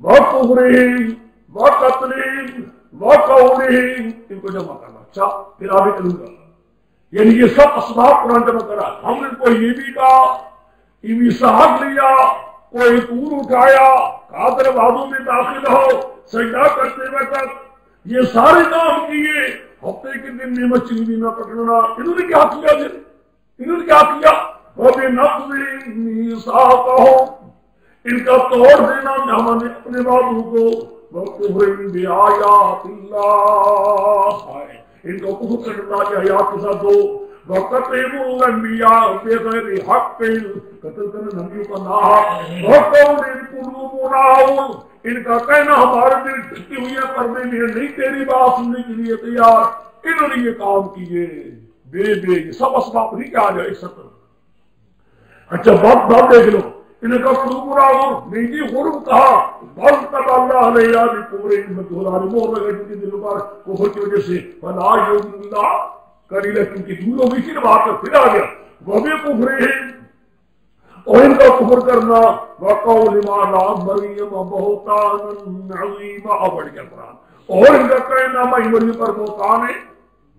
وَكُفْرِهِمْ وَقَتْلِهِمْ وَقَوْلِهِمْ، ان کو جمع کرنا. اچھا پھر آگے چلوں گا. یعنی یہ سب اسباب قرآن جمع کرا. ہم نے کوئی یہ بھی کہا میثاق لیا، کوئی طور اٹھایا، کہا دروازوں میں داخل ہو سجدہ کرتے وقت، یہ سارے کام کیے. ہفتے کے دن میں مچھلی بھی نہ پکڑنا. انہوں نے کیا کیا؟ انہوں نے کیا کیا؟ وَبِنَقْضِ مِيثَاقَهُمْ، ان کا توڑ دینا ہم نے اپنے وعدوں کو. وَكُفْرِهِمْ بِآيَاتِ اللَّهِ، ان کو کفر کرنا کہ آیات کے ساتھ دو. وَقَتْلِهِمُ الْأَنْبِيَاءَ بِغَيْرِ حَقٍّ، قتل کرنے نبیوں کا ناحق. وَقَوْلِهِمْ قُلُوبُنَا غُلْفٌ، ان کا کہنا ہمارے دل ڈھکی ہوئی ہے پردے میں، نہیں تیری بات سننے کے لیے تیار. انہوں نے یہ کام کیے. بے یہ سب اسباب نہیں کیا جائے اس طرح. اچھا بات دیکھ لو. انہیں کہا قلوبنا غلف، نہیں جی غلف کہا. بل تب اللہ علیہ بکفرہم، مجھولان مہر لگے جن کے دلوں پر کفر کی وجہ سے. فلا یؤمنون اللہ قلیلا، کیونکہ دور ہو گئی تھی بات پر پھر آ گیا. وبکفرہم، اور ان کا کفر کرنا. وقول ما لا مریم بہتانا عظیما، بڑھ گیا قرآن. اور ان کا کہنا مائی مریم پر بہتان ہے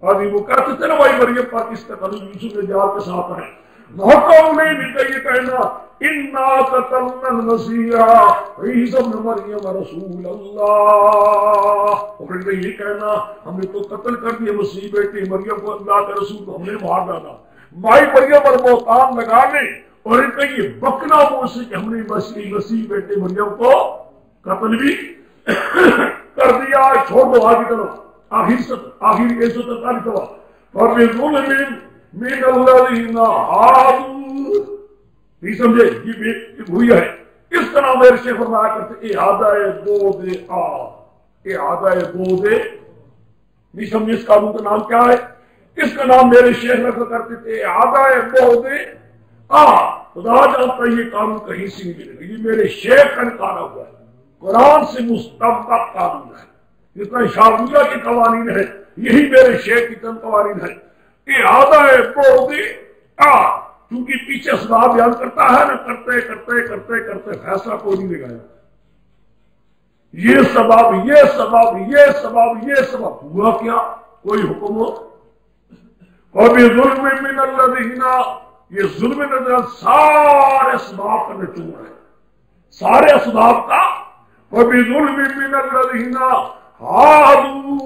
عظیم. وہ کہتے تھے نا مائی مریم پر کس طرح یوسف نے جال کے ساتھ ہے. وقول نے ان کا یہ کہنا انا قتلنا المسیح عیسی ابن مریم رسول اللہ، اور ان کا یہ کہنا ہم نے تو قتل کر دیا مسیح بیٹے مریم کو، اللہ کے رسول کو ہم نے مار ڈالا. مائی مریم پر بہتان لگانے اور ان کا یہ بکنا منہ سے کہ ہم نے مسیح بیٹے مریم کو قتل بھی کر دیا. چھوڑ دو آگے چلو. آخر 143 دفعہ. فَبِظُلْمٍ مِّنَ الَّذِينَ هَادُوا، نہیں سمجھے یہ ہوئی ہے. اس طرح میرے شیخ فرمایا کرتے اعادہ بود نہیں سمجھے اس قانون کا نام کیا ہے؟ اس کا نام میرے شیخ رکھا کرتے تھے اعادہ بود. خدا جانتا یہ قانون کہیں سے نہیں ملے گا. یہ میرے شیخ کا نکالا ہوا ہے، قرآن سے مستنبط قانون ہے. جتنا شافعیہ کے قوانین ہے یہی میرے شیخ کی چند قوانین ہے. اعادہ بود، کیونکہ پیچھے اسباب بیان کرتا ہے نا، کرتے کرتے کرتے کرتے فیصلہ کوئی نہیں لگایا. یہ سبب یہ سبب یہ سبب یہ سبب ہوا کیا؟ کوئی حکم ہو. وَبِظُلْمٍ مِّنَ الَّذِينَ، یہ ظلم نظر سارے اسباب کا نچوڑ ہے، سارے اسباب کا. وَبِظُلْمٍ مِّنَ الَّذِينَ هَادُوا،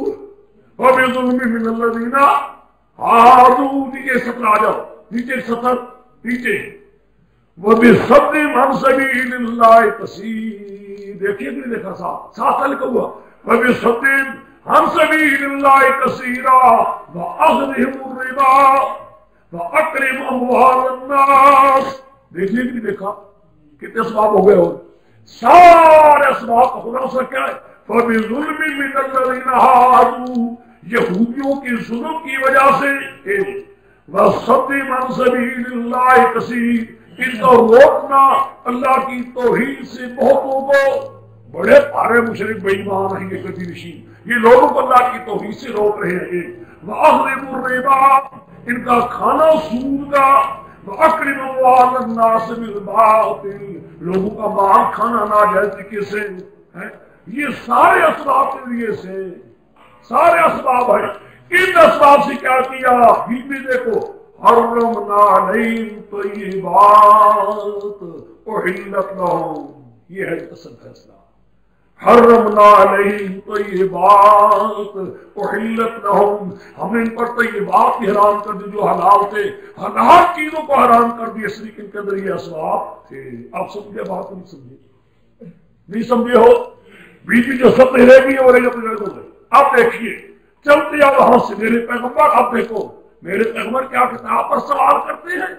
وَبِظُلْمٍ مِّنَ الَّذِينَ هَادُوا، نیچے سطر آ جاؤ، نیچے سطر نیچے. وَبِصَدِّهِمْ عَنْ سَبِيلِ اللَّهِ كَثِيرًا، دیکھیے کہ نہیں دیکھا ساتھ لکھا ہوا. وَبِصَدِّهِمْ عَنْ سَبِيلِ اللَّهِ كَثِيرًا وَأَخْذِهِمُ الرِّبَا وَأَكْلِهِمْ أَمْوَالَ النَّاسِ. دیکھیے کہ نہیں دیکھا کتنے اسباب ہو گئے. اور سارے اسباب کا خلاصہ کیا ہے؟ فَبِظُلْمٍ مِّنَ الَّذِينَ هَادُوا، یہودیوں کی ظلم کی وجہ سے. وَصَدِّهِمْ عَنْ سَبِيلِ اللَّهِ كَثِيرًا، ان کا روکنا اللہ کی توحید سے بہتوں کو. بڑے پارے مشرک بے ایمان ہیں یہ گدی نشین، یہ لوگوں کو اللہ کی توحید سے روک رہے ہیں. وَأَخْذِهِمُ الرِّبَا، ان کا کھانا سود کا. وَأَكْلِهِمْ أَمْوَالَ النَّاسِ بِالْبَاطِلِ، لوگوں کا مال کھانا ناجائز طریقے سے. یہ سارے اسباب کے لیے سے سارے اسباب ہیں. ان اسباب سے کیا کیا؟ بھی دیکھو. حرمنا علیہم طیبات احلت لہم، یہ ہے اصل فیصلہ. حرمنا علیہم طیبات احلت لہم، ہم نے ان پر طیبات کی حرام کر دی جو حلال تھے. حلال چیزوں کو حرام کر دی اس لیے کہ ان کے اندر یہ اسباب تھے. آپ سمجھے بات نہیں سمجھے؟ نہیں سمجھے ہو؟ بیچ میں جو سب رہ گئی ہے وہ رہ گئی. اب دیکھیے چلتے آؤ وہاں سے. میرے پیغمبر، اب دیکھو میرے پیغمبر کیا کتاب پر سوال کرتے ہیں.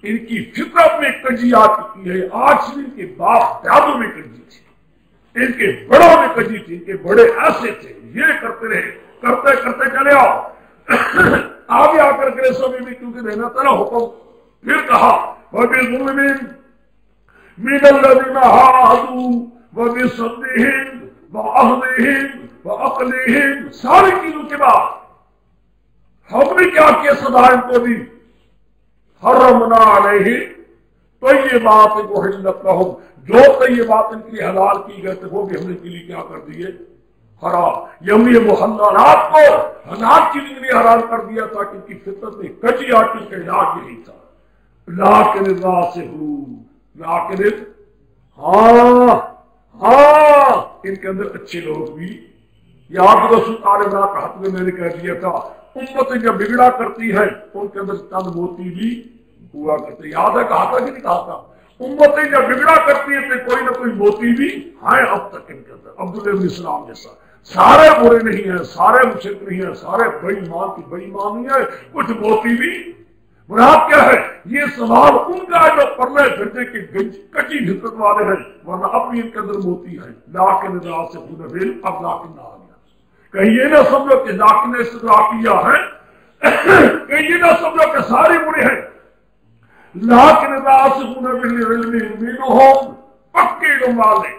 ان کی فطرت میں کنجی آ چکی ہے. آج سے ان کے باپ دادوں میں کنجی تھی، ان کے بڑوں میں کنجی تھی. ان کے بڑے ایسے تھے، یہ کرتے رہے، کرتے کرتے چلے آؤ. آگے آ کر کے سبھی بھی کیونکہ رہنا تھا نا حکم. پھر کہا وَبِظُلْمٍ مِّنَ الَّذِينَ هَادُوا وَبِصَدِّهِمْ وَأَخْذِهِمْ وَأَكْلِهِمْ. ساری چیزوں کے بعد ہم نے کیا کیا؟ سزا ان کو دی. حرمنا علیہ تو یہ بات محلت لہم، جو کہ یہ بات ان کے لیے حلال کی گئے تھے وہ بھی ہم نے ان کے لیے کیا کر دیے؟ حرام۔ یہ محلات کو حلال چیزوں کے لیے حرام کر دیا تھا کہ ان کی فطرت میں کچی آٹی کا علاج یہی تھا۔ لیکن ہاں ان کے اندر اچھے لوگ بھی، یاد رسول عمران کا حق میں نے کہہ دیا تھا امتیں جب بگڑا کرتی ہے ان کے اندر چند موتی بھی ہوا کرتے، یاد ہے کہا تھا کہ نہیں کہا تھا؟ امتیں جب بگڑا کرتی ہیں تو کوئی نہ کوئی موتی بھی ہیں اب تک ان کے اندر۔ عبداللہ بن اسلام جیسا سارے برے نہیں ہیں، سارے مشرک نہیں ہیں، سارے بے ایمان کی بے ایمانی ہے، کچھ موتی بھی۔ مراد کیا ہے؟ یہ سوال ان کا جو پرلے پھرنے کے کچی فطرت والے ہیں، ورنہ اب بھی ان کے اندر موتی ہے۔ لیکن سے خود بل اب لاکن نہ آ گیا، کہیں یہ نہ سمجھو کہ لاکن نے استدراکیہ ہے، کہیں یہ نہ سمجھو کہ سارے برے ہیں۔ لیکن راسخون بالعلم منہم، پکے علم والے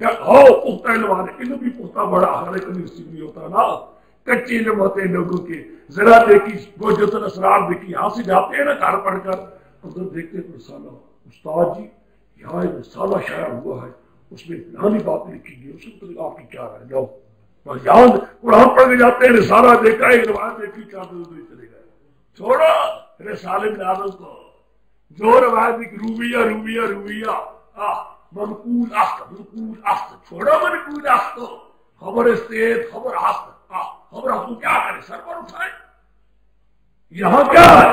ہو، پختہ علم والے، علم بھی پختہ بڑا ہر ایک نہیں ہوتا نا، کچے علم ہوتے ہیں لوگوں کے۔ ذرا دیکھی گوجت الاسرار دیکھی، یہاں سے جاتے ہیں نا گھر پڑھ کر، ادھر دیکھتے ہیں رسالہ، استاد جی یہاں ایک رسالہ شائع ہوا ہے، اس میں فلانی بات لکھی گئی، اس میں آپ کی کیا رائے؟ جاؤ یہاں قرآن پڑھ کے جاتے ہیں، رسالہ دیکھا، ایک روایت دیکھی، چار دن چلے گئے۔ چھوڑو رسالے میں عادت کو، جو روایت دیکھی رویہ منقول اخت، چھوڑو منقول اخت، خبر استید، خبر ہست، خبر ہستو کیا کرے؟ سر پر اٹھائے، یہاں کیا ہے؟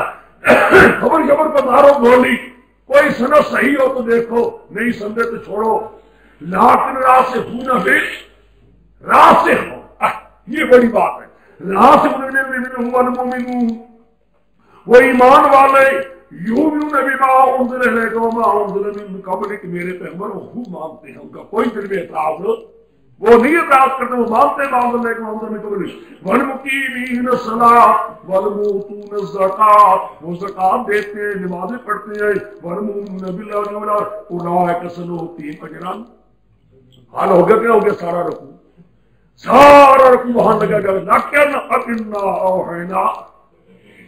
خبر پر مارو گولی، کوئی سند صحیح ہو تو دیکھو، نہیں سمجھے تو چھوڑو۔ لیکن راسخون فی، راسخ ہو، یہ بڑی بات ہے۔ راسخون منہم والمؤمنون، وہ ایمان والے یؤمنون بما انزل الیک وما انزل من قبلک، میرے پیغمبر وہ خوب مانتے ہیں، ان کا کوئی دل میں اعتراض وہ نہیں اعتراض کرتے، وہ مانتے ہیں وما انزل الیک من قبلک، والمقیمین الصلاۃ والمؤتون الزکاۃ، وہ زکات دیتے ہیں، نمازیں پڑھتے ہیں، والمؤمنون باللہ والآخرۃ اولئک سنؤتیہم اجرا۔ حال ہو گیا کیا ہو گیا؟ سارا رکوع وہاں لگا گیا۔ لیکن انا اوحینا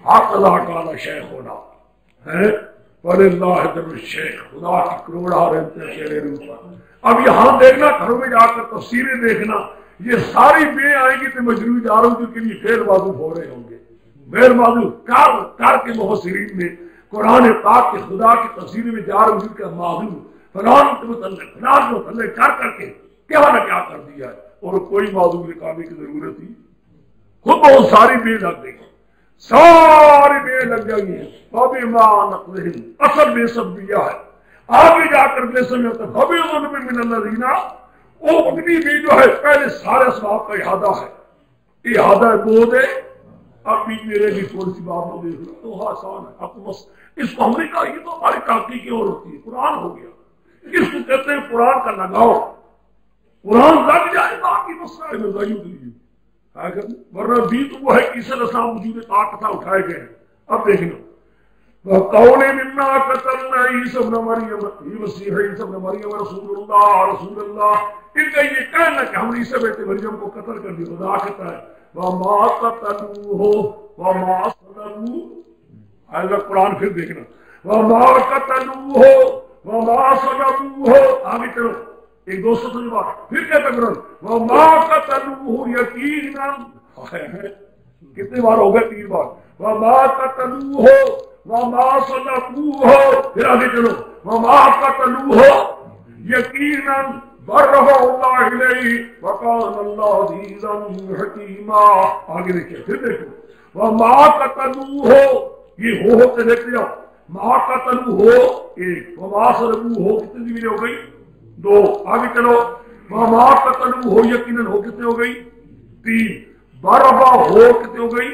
ہکذا قال شیخنا، وَلِلَّهِ دَرُ الشیخ، خدا کی کروڑا رہتے شیر روپا۔ اب یہاں دیکھنا، گھروں میں جا کر تفسیریں دیکھنا، یہ ساری بے آئیں گی تو مجروح جاروں کے لیے فعل معذوف ہو رہے ہوں گے، غیر معذوف کر کے مفسرین نے قرآن پاک کے خدا کی تفسیر میں جار وجود کا معذوف فلان کے متعلق کر کے کیا نہ کیا کر دیا ہے، اور کوئی معذوف نکالنے کی ضرورت ہی خود بہت ساری بے لگ گئی، ساری بے لگ گئی ہیں۔ فَبِمَا نَقْضِهِمْ، اصل بے سببیہ ہے، آگے جا کر بے سمجھتا فَبِظُلْمٍ مِّنَ الَّذِينَ، وہ اگنی بھی جو ہے پہلے سارے اسباب کا احاطہ ہے، احاطہ دو دے۔ اب بھی میرے بھی تھوڑی سی بات ہو دیکھ لو تو آسان ہے، اب تو بس اس کو ہم نے کہا یہ تو ہماری تحقیق اور ہوتی ہے، قرآن ہو گیا، اس کو کہتے ہیں قرآن کا لگاؤ، قرآن لگ جائے باقی مسائل میں ضعیف نہیں، ورنہ بھی تو وہ ہے عیسی علیہ السلام وجود طاقت اٹھائے گئے۔ اب دیکھنا وَقَوْلِ مِنَّا قَتَلْنَا عِيسَى ابْنَ مَرْيَمَ، مسیح عیسی ابن مریم رسول اللہ، ان کا یہ کہنا کہ ہم عیسی بیٹے مریم کو قتل کر دیا، خدا کہتا ہے وَمَا قَتَلُوهُ وَمَا صَلَبُوهُ۔ اگر قرآن پھر دیکھنا وَمَا قَتَلُوهُ وَمَا صَلَبُوهُ، آگے چلو ایک دوستوں سے بات پھر کہتا کرو وَمَا قَتَلُوهُ یقیناً، کتنے بار ہو گئے؟ 3 بار۔ وَمَا قَتَلُوهُ وَمَا صَلَبُوهُ، پھر آگے چلو وَمَا قَتَلُوهُ یقیناً بَرَّفَعَهُ اللَّهُ إِلَيْهِ وَكَانَ اللَّهُ عَزِيزًا حَكِيمًا۔ آگے دیکھیں، پھر دیکھو وَمَا قَتَلُوهُ، یہ ہو سے دیکھ لیا، مَا قَتَلُوهُ ایک، وَمَا صَلَبُوهُ کتنی بھی ہو گئی؟ 2۔ آگے چلو وَمَا قَتَلُوهُ یقیناً ہو کتنے ہو گئی؟ 3۔ بَرَّفَعَهُ کتنے ہو گئی؟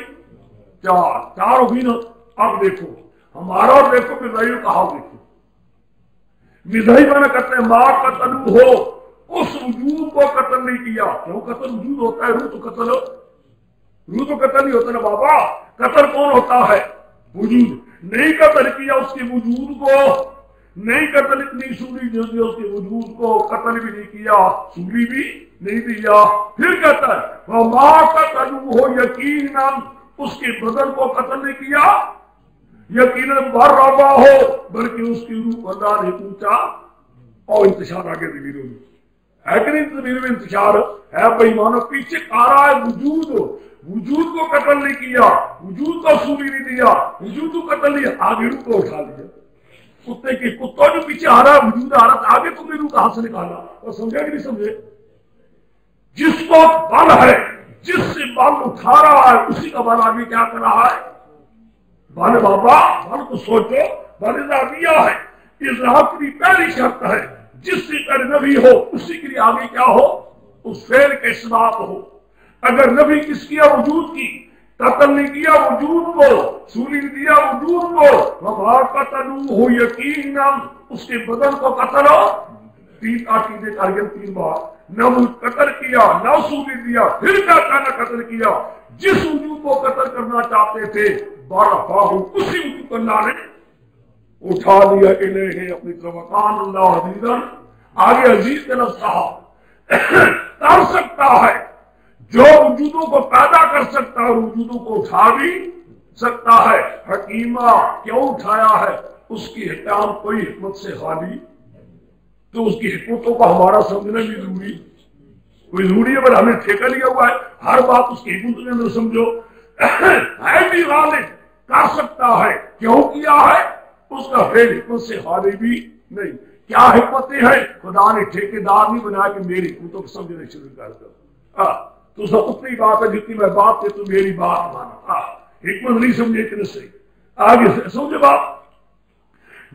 4 ہو گئی نا۔ اب دیکھو ہمارا اور دیکھو مزاحی کا حال دیکھو، مزاحی میں کہتے ہیں ما قتلوہ، اس وجود کو قتل نہیں کیا، کیوں؟ قتل وجود ہوتا ہے، روح تو قتل نہیں ہوتا نا بابا، قتل کون ہوتا ہے؟ وجود، نہیں قتل کیا اس کے وجود کو، نہیں قتل اتنی سولی جو اس کے وجود کو، قتل بھی نہیں کیا، سولی بھی نہیں دیا۔ پھر کہتا ہے وَمَا قَتَلُوهُ یقیناً اس کے بدن کو قتل نہیں کیا، یقیناً برابا ہو بلکہ اس کی روح اللہ نے پوچھا اور انتشار آگے زمینوں میں ہے کہ نہیں؟ زمین میں انتشار ہے بھائی مانو پیچھے آ رہا ہے وجود کو قتل نہیں کیا، وجود کو سوری نہیں دیا، وجود کو قتل نہیں، آگے روح کو اٹھا لیا. کتے کی کتا جو پیچھے آ رہا ہے وجود آ رہا تھا، آگے تم نے روح کہاں سے نکالا؟ اور سمجھا کہ نہیں سمجھے؟ جس کو بل ہے، جس سے بل اٹھا رہا ہے اسی کا بل آگے کیا کر رہا ہے؟ بل بابا بل کو سوچو، بل اضافیہ ہے، اضافہ کی پہلی شرط ہے جس سے پہلے نبی ہو اسی کے لیے آگے کیا ہو؟ اس فعل کے اسباب ہو. اگر نبی کس کیا؟ وجود کی. قتل نہیں کیا وجود کو، سولی نہیں دیا وجود کو، وما قتلوہ یقینا اس کے بدن کو قتل ہو. تین عقیدے کا تین بار نہ قتل کیا نہ سولی دیا، پھر کیا کہنا قتل کیا؟ جس وجود کو قتل کرنا چاہتے تھے برفاہ اسی وجود کو اللہ نے اٹھا لیا الیہ اپنی طرف. وکان اللہ عزیزا، آگے عزیز کا لفظ کہا. کر سکتا ہے جو وجودوں کو پیدا کر سکتا ہے اور وجودوں کو اٹھا بھی سکتا ہے. حکیمہ کیوں اٹھایا ہے؟ اس کی حکام کوئی حکمت سے خالی، تو اس کی حکمتوں کو ہمارا سمجھنا بھی ضروری کوئی ضروری ہے. پر ہم نے ٹھیکہ لیا ہوا ہے ہر بات اس کی حکمت کے اندر سمجھو. ہے بھی غالب، کر سکتا ہے، کیوں کیا ہے؟ اس کا فعل حکمت سے خالی بھی نہیں. کیا حکمتیں ہیں؟ خدا نے ٹھیکیدار نہیں بنایا کہ میری حکمتوں کو سمجھنے شروع کر دو. تو سب اتنی بات ہے جتنی میں بات ہے تو میری بات مانا. حکمت نہیں سمجھے اتنے صحیح. آگے سے سمجھے بات.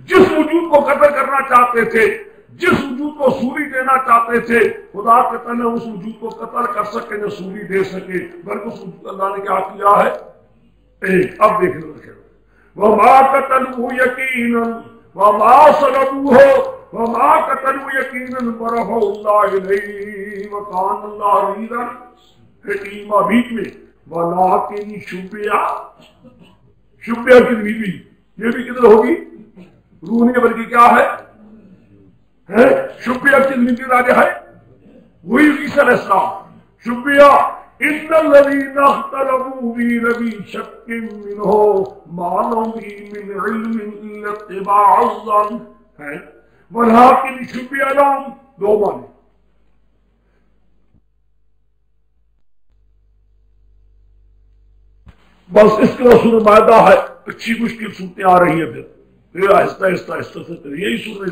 جس وجود کو قتل کرنا چاہتے تھے، جس وجود کو سوری دینا چاہتے تھے، خدا قتل نے اس وجود کو قتل کر سکے نہ سوری دے سکے، بلکہ اس وجود اللہ نے کیا کیا ہے؟ ایک. اب دیکھ لو وما قتلوہ یقینا وما صلبوہ وما قتلوہ یقینا برفعہ اللہ الیہ وکان اللہ عزیزا حکیمہ. بیچ میں ولیکن شبیہ کی بیوی، یہ بھی کدھر ہوگی؟ روح نہیں بلکہ کیا ہے؟ شبیہ کی بیوی راجہ ہے وہی عیسی علیہ السلام. شبیہ ان الذین اختلفوا فی لفی شک منہ ما لهم به من علم الا اتباع الظن ہے. ولیکن شبیہ لهم دو معنی. بس اس کا سورہ مائدہ ہے. اچھی مشکل صورتیں آ رہی ہیں، پھر آہستہ آہستہ سے یہی سورہ